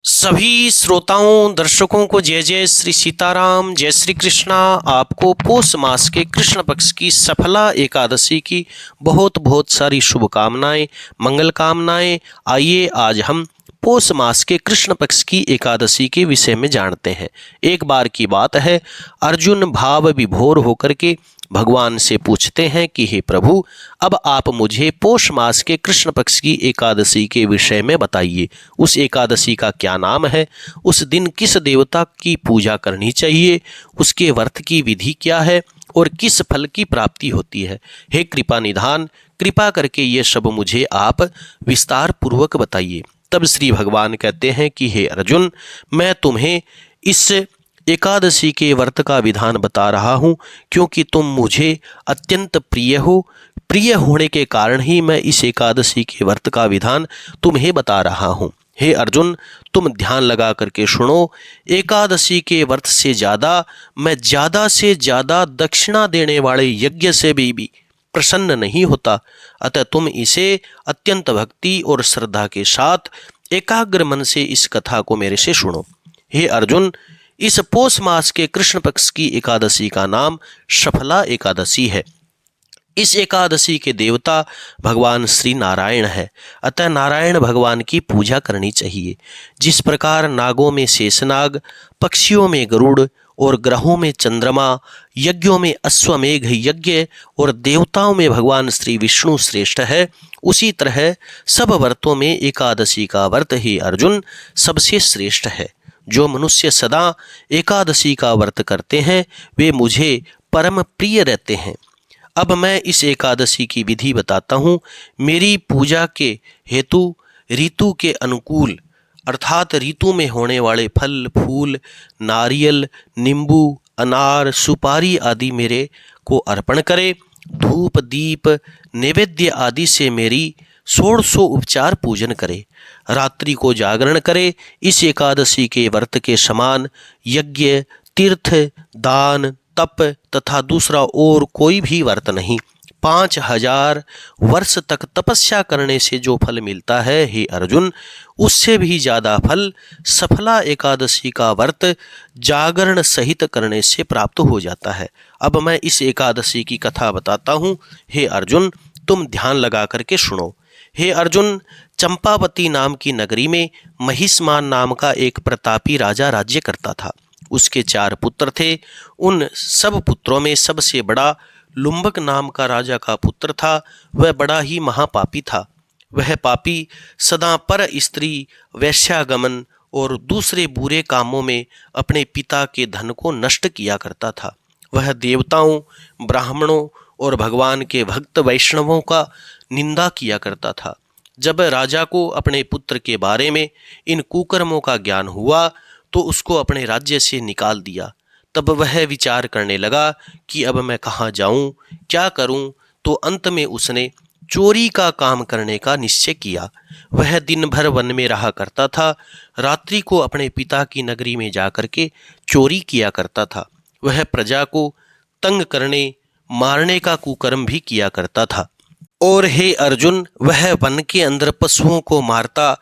सभी श्रोताओं दर्शकों को जय जय श्री सीताराम, जय श्री कृष्णा। आपको पौष मास के कृष्ण पक्ष की सफला एकादशी की बहुत बहुत सारी शुभकामनाएं, मंगल कामनाएं। आइए आज हम पौष मास के कृष्ण पक्ष की एकादशी के विषय में जानते हैं। एक बार की बात है, अर्जुन भाव विभोर होकर के भगवान से पूछते हैं कि हे प्रभु, अब आप मुझे पौष मास के कृष्ण पक्ष की एकादशी के विषय में बताइए। उस एकादशी का क्या नाम है, उस दिन किस देवता की पूजा करनी चाहिए, उसके व्रत की विधि क्या है और किस फल की प्राप्ति होती है। हे कृपा निधान, कृपा करके ये सब मुझे आप विस्तार पूर्वक बताइए। तब श्री भगवान कहते हैं कि हे अर्जुन, मैं तुम्हें इस एकादशी के व्रत का विधान बता रहा हूँ, क्योंकि तुम मुझे अत्यंत प्रिय हो। प्रिय होने के कारण ही मैं इस एकादशी के व्रत का विधान तुम्हें बता रहा हूँ। हे अर्जुन, तुम ध्यान लगा करके सुनो। एकादशी के व्रत से ज़्यादा मैं ज़्यादा से ज़्यादा दक्षिणा देने वाले यज्ञ से भी प्रसन्न नहीं होता। अतः तुम इसे अत्यंत भक्ति और श्रद्धा के साथ एकाग्र मन से इस कथा को मेरे से सुनो। हे अर्जुन, इस पौष मास के कृष्ण पक्ष की एकादशी का नाम सफला एकादशी है। इस एकादशी के देवता भगवान श्री नारायण है। अतः नारायण भगवान की पूजा करनी चाहिए। जिस प्रकार नागों में शेषनाग, पक्षियों में गरुड़ और ग्रहों में चंद्रमा, यज्ञों में अश्वमेघ यज्ञ और देवताओं में भगवान श्री विष्णु श्रेष्ठ है, उसी तरह सब व्रतों में एकादशी का व्रत ही अर्जुन सबसे श्रेष्ठ है। जो मनुष्य सदा एकादशी का व्रत करते हैं वे मुझे परम प्रिय रहते हैं। अब मैं इस एकादशी की विधि बताता हूँ। मेरी पूजा के हेतु ऋतु के अनुकूल अर्थात ऋतु में होने वाले फल फूल, नारियल, नींबू, अनार, सुपारी आदि मेरे को अर्पण करे। धूप दीप नैवेद्य आदि से मेरी 1600 उपचार पूजन करे। रात्रि को जागरण करे। इस एकादशी के व्रत के समान यज्ञ, तीर्थ, दान, तप तथा दूसरा और कोई भी व्रत नहीं। 5000 वर्ष तक तपस्या करने से जो फल मिलता है, हे अर्जुन, उससे भी ज़्यादा फल सफला एकादशी का व्रत जागरण सहित करने से प्राप्त हो जाता है। अब मैं इस एकादशी की कथा बताता हूँ। हे अर्जुन, तुम ध्यान लगा करके सुनो। हे अर्जुन, चंपावती नाम की नगरी में महिष्मान नाम का एक प्रतापी राजा राज्य करता था। उसके 4 पुत्र थे। उन सब पुत्रों में सबसे बड़ा लुम्बक नाम का राजा का पुत्र था। वह बड़ा ही महापापी था। वह पापी सदा पर स्त्री, वैश्यागमन और दूसरे बुरे कामों में अपने पिता के धन को नष्ट किया करता था। वह देवताओं, ब्राह्मणों और भगवान के भक्त वैष्णवों का निंदा किया करता था। जब राजा को अपने पुत्र के बारे में इन कुकर्मों का ज्ञान हुआ तो उसको अपने राज्य से निकाल दिया। तब वह विचार करने लगा कि अब मैं कहाँ जाऊं, क्या करूं। तो अंत में उसने चोरी का काम करने का निश्चय किया। वह दिन भर वन में रहा करता था। रात्रि को अपने पिता की नगरी में जाकर के चोरी किया करता था। वह प्रजा को तंग करने मारने का कुकर्म भी किया करता था। और हे अर्जुन, वह वन के अंदर पशुओं को मारता,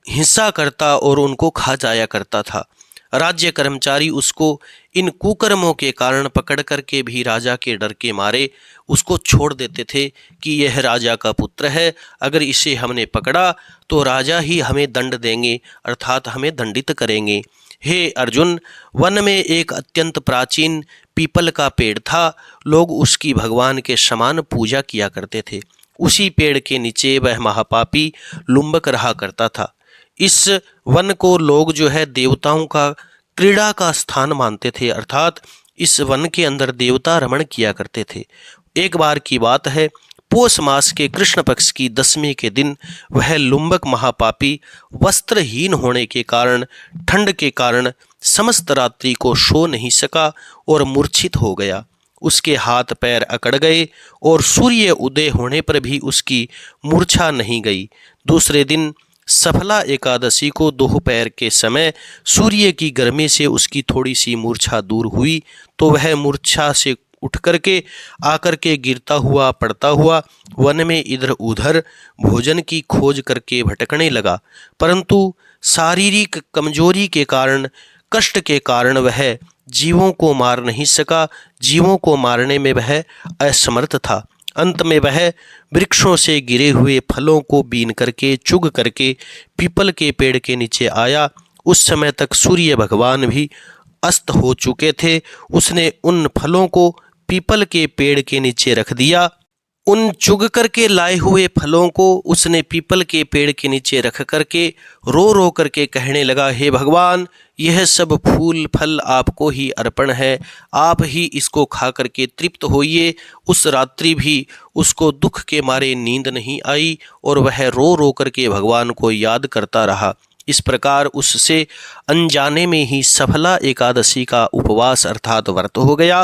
हिंसा करता और उनको खा जाया करता था। राज्य कर्मचारी उसको इन कुकर्मों के कारण पकड़ करके भी राजा के डर के मारे उसको छोड़ देते थे कि यह राजा का पुत्र है, अगर इसे हमने पकड़ा तो राजा ही हमें दंड देंगे, अर्थात हमें दंडित करेंगे। हे अर्जुन, वन में एक अत्यंत प्राचीन पीपल का पेड़ था। लोग उसकी भगवान के समान पूजा किया करते थे। उसी पेड़ के नीचे वह महापापी लुम्बक रहा करता था। इस वन को लोग जो है देवताओं का क्रीड़ा का स्थान मानते थे, अर्थात इस वन के अंदर देवता रमण किया करते थे। एक बार की बात है, पौष मास के कृष्ण पक्ष की 10वीं के दिन वह लुम्बक महापापी वस्त्रहीन होने के कारण, ठंड के कारण समस्त रात्रि को सो नहीं सका और मूर्छित हो गया। उसके हाथ पैर अकड़ गए और सूर्य उदय होने पर भी उसकी मूर्छा नहीं गई। दूसरे दिन सफला एकादशी को दोपहर के समय सूर्य की गर्मी से उसकी थोड़ी सी मूर्छा दूर हुई तो वह मूर्छा से उठ करके आकर के गिरता हुआ पड़ता हुआ वन में इधर उधर भोजन की खोज करके भटकने लगा, परंतु शारीरिक कमजोरी के कारण, कष्ट के कारण वह जीवों को मार नहीं सका। जीवों को मारने में वह असमर्थ था। अंत में वह वृक्षों से गिरे हुए फलों को बीन करके चुग करके पीपल के पेड़ के नीचे आया। उस समय तक सूर्य भगवान भी अस्त हो चुके थे। उसने उन फलों को पीपल के पेड़ के नीचे रख दिया। उन चुग करके लाए हुए फलों को उसने पीपल के पेड़ के नीचे रख करके रो रो करके कहने लगा, हे भगवान, यह सब फूल फल आपको ही अर्पण है, आप ही इसको खा करके तृप्त होइए। उस रात्रि भी उसको दुख के मारे नींद नहीं आई और वह रो रो करके भगवान को याद करता रहा। इस प्रकार उससे अनजाने में ही सफला एकादशी का उपवास अर्थात व्रत हो गया।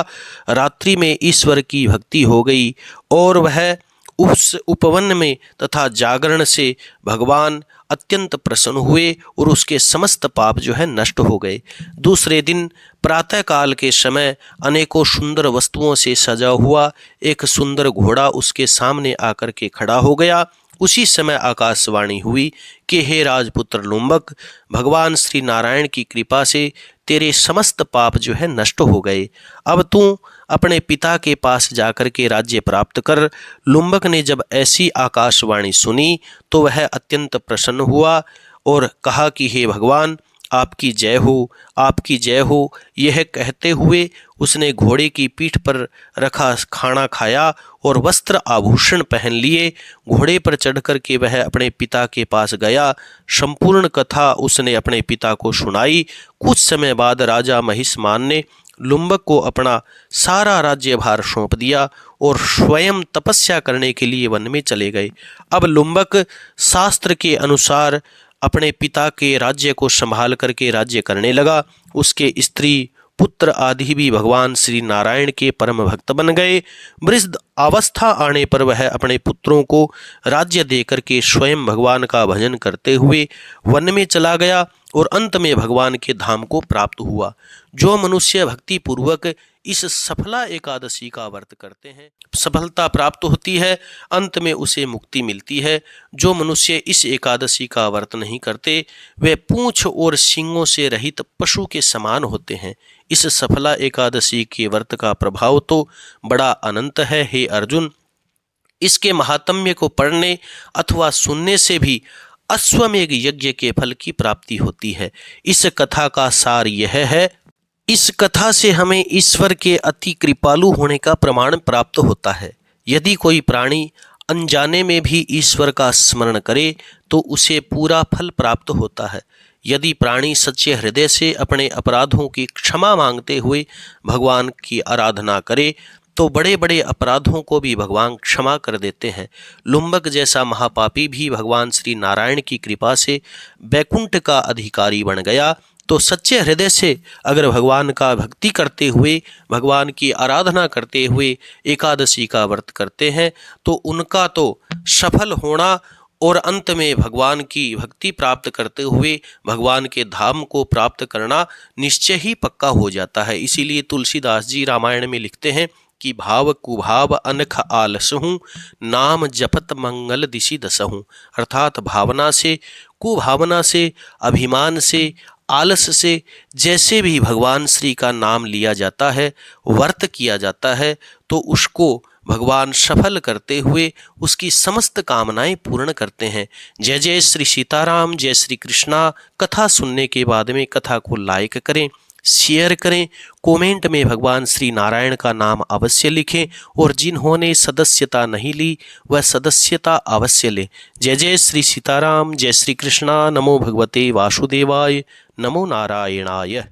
रात्रि में ईश्वर की भक्ति हो गई और वह उस उपवन में तथा जागरण से भगवान अत्यंत प्रसन्न हुए और उसके समस्त पाप जो है नष्ट हो गए। दूसरे दिन प्रातःकाल के समय अनेकों सुंदर वस्तुओं से सजा हुआ एक सुंदर घोड़ा उसके सामने आकर के खड़ा हो गया। उसी समय आकाशवाणी हुई कि हे राजपुत्र लुम्बक, भगवान श्री नारायण की कृपा से तेरे समस्त पाप जो है नष्ट हो गए। अब तू अपने पिता के पास जाकर के राज्य प्राप्त कर। लुम्बक ने जब ऐसी आकाशवाणी सुनी तो वह अत्यंत प्रसन्न हुआ और कहा कि हे भगवान, आपकी जय हो, आपकी जय हो। यह कहते हुए उसने घोड़े की पीठ पर रखा खाना खाया और वस्त्र आभूषण पहन लिए। घोड़े पर चढ़कर के वह अपने पिता के पास गया। संपूर्ण कथा उसने अपने पिता को सुनाई। कुछ समय बाद राजा महिष्मान ने लुम्बक को अपना सारा राज्यभार सौंप दिया और स्वयं तपस्या करने के लिए वन में चले गए। अब लुम्बक शास्त्र के अनुसार अपने पिता के राज्य को संभाल करके राज्य करने लगा। उसके स्त्री पुत्र आदि भी भगवान श्री नारायण के परम भक्त बन गए। वृद्ध अवस्था आने पर वह अपने पुत्रों को राज्य देकर के स्वयं भगवान का भजन करते हुए वन में चला गया और अंत में भगवान के धाम को प्राप्त हुआ। जो मनुष्य भक्ति पूर्वक इस सफला एकादशी का व्रत करते हैं, सफलता प्राप्त होती है, अंत में उसे मुक्ति मिलती है। जो मनुष्य इस एकादशी का व्रत नहीं करते, वे पूंछ और सींगों से रहित पशु के समान होते हैं। इस सफला एकादशी के व्रत का प्रभाव तो बड़ा अनंत है। हे अर्जुन, इसके महात्म्य को पढ़ने अथवा सुनने से भी अश्वमेध यज्ञ के फल की प्राप्ति होती है। इस कथा का सार यह है, इस कथा से हमें ईश्वर के अति कृपालु होने का प्रमाण प्राप्त होता है। यदि कोई प्राणी अनजाने में भी ईश्वर का स्मरण करे तो उसे पूरा फल प्राप्त होता है। यदि प्राणी सच्चे हृदय से अपने अपराधों की क्षमा मांगते हुए भगवान की आराधना करे तो बड़े बड़े अपराधों को भी भगवान क्षमा कर देते हैं। लुम्बक जैसा महापापी भी भगवान श्री नारायण की कृपा से वैकुंठ का अधिकारी बन गया। तो सच्चे हृदय से अगर भगवान का भक्ति करते हुए, भगवान की आराधना करते हुए एकादशी का व्रत करते हैं तो उनका तो सफल होना और अंत में भगवान की भक्ति प्राप्त करते हुए भगवान के धाम को प्राप्त करना निश्चय ही पक्का हो जाता है। इसीलिए तुलसीदास जी रामायण में लिखते हैं कि भाव कुभाव अनख आलसहूँ, नाम जपत मंगल दिशि दसहूँ। अर्थात भावना से, कुभावना से, अभिमान से, आलस से जैसे भी भगवान श्री का नाम लिया जाता है, व्रत किया जाता है, तो उसको भगवान सफल करते हुए उसकी समस्त कामनाएं पूर्ण करते हैं। जय जय श्री सीताराम, जय श्री कृष्णा। कथा सुनने के बाद में कथा को लाइक करें, शेयर करें, कमेंट में भगवान श्री नारायण का नाम अवश्य लिखें और जिन्होंने सदस्यता नहीं ली वह सदस्यता अवश्य लें। जय जय श्री सीताराम, जय श्री कृष्णा। नमो भगवते वासुदेवाय, नमो नारायणाय।